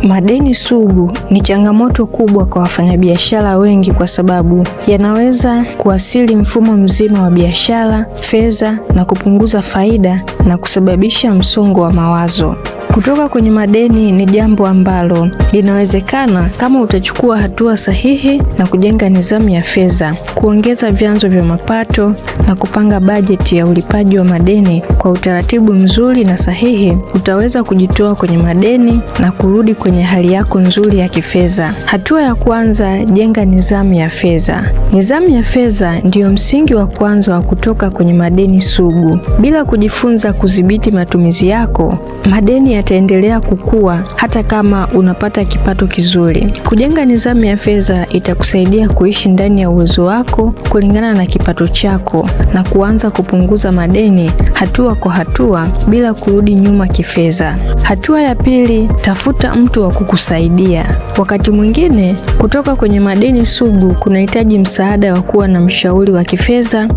Madeni sugu ni changamoto kubwa kwa wafanyabiashara wengi kwa sababu yanaweza kuathiri mfumo mzima wa biashara, fedha na kupunguza faida na kusababisha msongo wa mawazo. Kutoka kwenye madeni ni jambo ambalo linawezekana kama utachukua hatua sahihi na kujenga nidhamu ya fedha, kuongeza vyanzo vya mapato na kupanga bajeti ya ulipaji wa madeni kwa utaratibu mzuri na sahihi. Utaweza kujitoa kwenye madeni na kurudi kwenye hali yako nzuri ya kifedha. Hatua ya kwanza, jenga nidhamu ya fedha. Nidhamu ya fedha ndiyo msingi wa kwanza wa kutoka kwenye madeni sugu. Bila kujifunza kudhibiti matumizi yako, madeni yataendelea kukua hata kama unapata kipato kizuri. Kujenga nidhamu ya fedha itakusaidia kuishi ndani ya uwezo wako kulingana na kipato chako na kuanza kupunguza madeni hatua kwa hatua bila kurudi nyuma kifedha. Hatua ya pili, tafuta mtu wa kukusaidia. Wakati mwingine kutoka kwenye madeni sugu kunahitaji msaada wa kuwa na mshauri wa kifedha,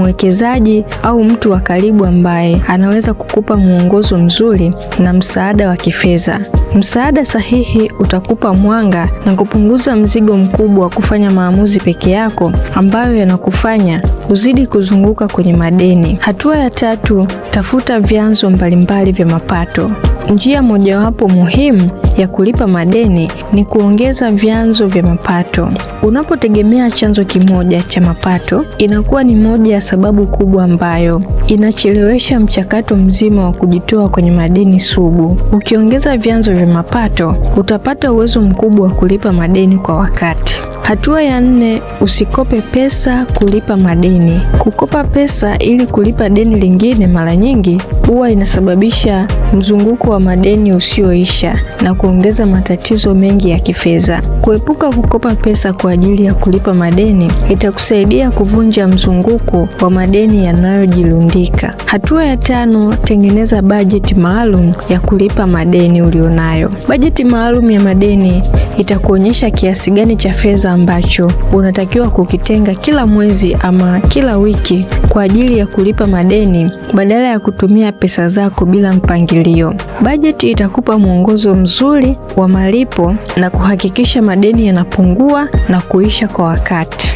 mwekezaji au mtu wa karibu ambaye anaweza kukupa mwongozo mzuri na msaada wa kifedha. Msaada sahihi utakupa mwanga na kupunguza mzigo mkubwa wa kufanya maamuzi peke yako ambayo yanakufanya uzidi kuzunguka kwenye madeni. Hatua ya tatu, tafuta vyanzo mbalimbali vya mapato. Njia mojawapo muhimu ya kulipa madeni ni kuongeza vyanzo vya mapato. Unapotegemea chanzo kimoja cha mapato, inakuwa ni moja ya sababu kubwa ambayo inachelewesha mchakato mzima wa kujitoa kwenye madeni sugu. Ukiongeza vyanzo vya mapato, utapata uwezo mkubwa wa kulipa madeni kwa wakati. Hatua ya nne, usikope pesa kulipa madeni. Kukopa pesa ili kulipa deni lingine mara nyingi huwa inasababisha mzunguko wa madeni usioisha na kuongeza matatizo mengi ya kifedha. Kuepuka kukopa pesa kwa ajili ya kulipa madeni itakusaidia kuvunja mzunguko wa madeni yanayojirundika. Hatua ya tano, tengeneza bajeti maalum ya kulipa madeni ulionayo. Bajeti maalum ya madeni itakuonyesha kiasi gani cha fedha ambacho unatakiwa kukitenga kila mwezi ama kila wiki kwa ajili ya kulipa madeni badala ya kutumia pesa zako bila mpangilio. Bajeti itakupa mwongozo mzuri wa malipo na kuhakikisha madeni yanapungua na kuisha kwa wakati.